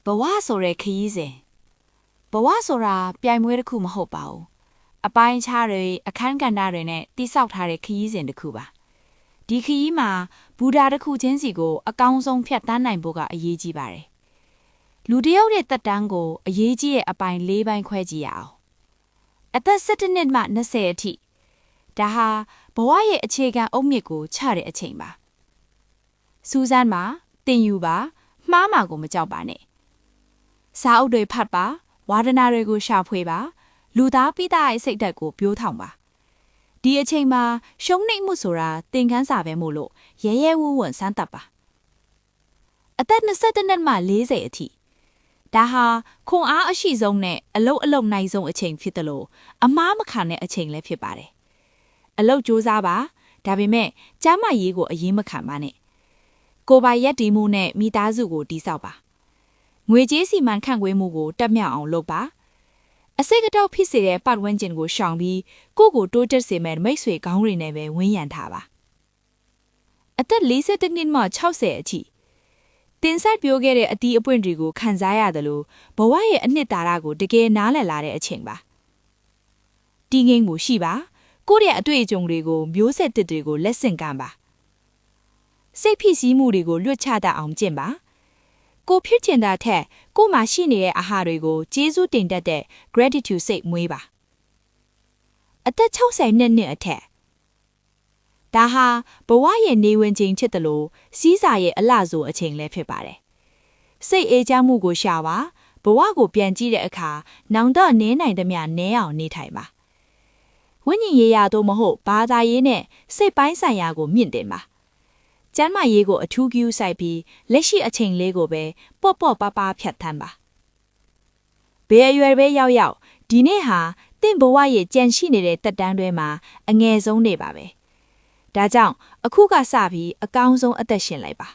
ဘဝဆိုတဲ့ခရီးစဉ်ဘဝဆိုတာပြိုင်မွေးတစ်ခုမဟုတ်ပါဘူးအပိုင်းခြားတွေအခန်းကဏ္ဍတွေနဲ့တိဆောက်ထားတဲ့ခရီးစဉ်တစ်ခုပါဒီခရီးမှာဘူဒါတစ်ခုချင်းစီကိုအကောင်းဆုံးဖြတ်တန်းနိုင်ဖို့ကအရေးကြီးပါတယ်လူတစ်ယောက်ရဲ့သက်တမ်းကိုအရေးကြီးတဲ့အပိုင်း၄ပိုင်းခွဲကြည့်ရအောင်အသက်17နှစ်မှ20အထိဒါဟာဘဝရဲ့အခြေခံအုတ်မြစ်ကိုချတဲ့အချိန်ပါစူးစမ်းပါတင်ယူပါမှားမှာကိုမကြောက်ပါနဲ့စာအုပ်တွေဖတ်ပါဝါဒနာတွေကိုရှာဖွေပါလူသားပိသားရဲ့စိတ်ဓာတ်ကိုပြိုးထောင်ပါဒီအချိန်မှာရှုံးနိမ့်မှုဆိုတာသင်ခန်းစာပဲမို့လို့ရဲရဲဝံ့ဝံ့စမ်းသပ်ပါအသက်21နှစ်မှ40အထိဒါဟာခွန်အားအရှိဆုံးနဲ့အလုတ်နိုင်ဆုံးအချိန်ဖြစ်တယ်လို့အမားမခံတဲ့အချိန်လည်းဖြစ်ပါတယ်အလုတ်စူးစမ်းပါဒါပေမဲ့ကျမ်းမာရေးကိုအရေးမခံပါနဲ့ကိုယ်ပိုင်ရက်တည်မှုနဲ့မိသားစုကိုတည်ဆောက်ပါငွေကြေးစီမံခန့်ခွဲမှုကိုတက်မြောက်အောင်လုပ်ပါအစိတ်အတော့ဖြစ်စေတဲ့ပတ်ဝန်းကျင်ကိုရှောင်ပြီးကိုယ့်ကိုတိုးတက်စေမဲ့မိတ်ဆွေကောင်းတွေနဲ့ပဲဝန်းရံထားပါအသက်40နှစ်မှ60အထိတင်ဆက်ပြောခဲ့တဲ့အတီးအပွင့်တွေကိုခံစားရတယ်လို့ဘဝရဲ့အနှစ်သာရကိုတကယ်နားလည်လာတဲ့အချိန်ပါတည်ငြိမ်မှုရှိပါကိုယ့်ရဲ့အတွေ့အကြုံတွေကိုမျိုးဆက်တစ်တွေကိုလက်ဆင့်ကမ်းပါစိတ်ဖြစ်စည်းမှုတွေကိုလွတ်ချတတ်အောင်ကျင့်ပါကိုဖြစ်ချင်တာထက်ကိုမှရှိနေတဲ့အာဟာတွေကိုကျေးဇူးတင်တတ်တဲ့ gratitude စိတ်မွေးပါအသက်60နှစ်အထက်ဒါဟာဘဝရဲ့နေဝင်ချိန်ဖြစ်တယ်လို့စီးစာရဲ့အလှဆိုအချိန်လည်းဖြစ်ပါတယ်စိတ်အေးချမ်းမှုကိုရှာပါဘဝကိုပြန်ကြည့်တဲ့အခါနောင်တနင်းနိုင်သမျှနည်းအောင်နေထိုင်ပါဝိညာဉ်ရေးရတော့မဟုတ်ဘာသာရေးနဲ့စိတ်ပိုင်းဆိုင်ရာကိုမြင့်တင်ပါကျမ်းမာရေးကိုအထူးဂရုစိုက်ပြီးလက်ရှိအချိန်လေးကိုပဲပေါ့ပေါ့ပါးဖြတ်သန်းပါဘယ်အရွယ်ပဲရောက်ဒီနေ့ဟာတင့်ဘဝရဲ့ကြံရှိနေတဲ့တက်တန်းတွဲမှာအငယ်ဆုံးနေပါပဲဒါကြောင့်အခုကစပြီးအကောင်းဆုံးအသက်ရှင်လိုက်ပါ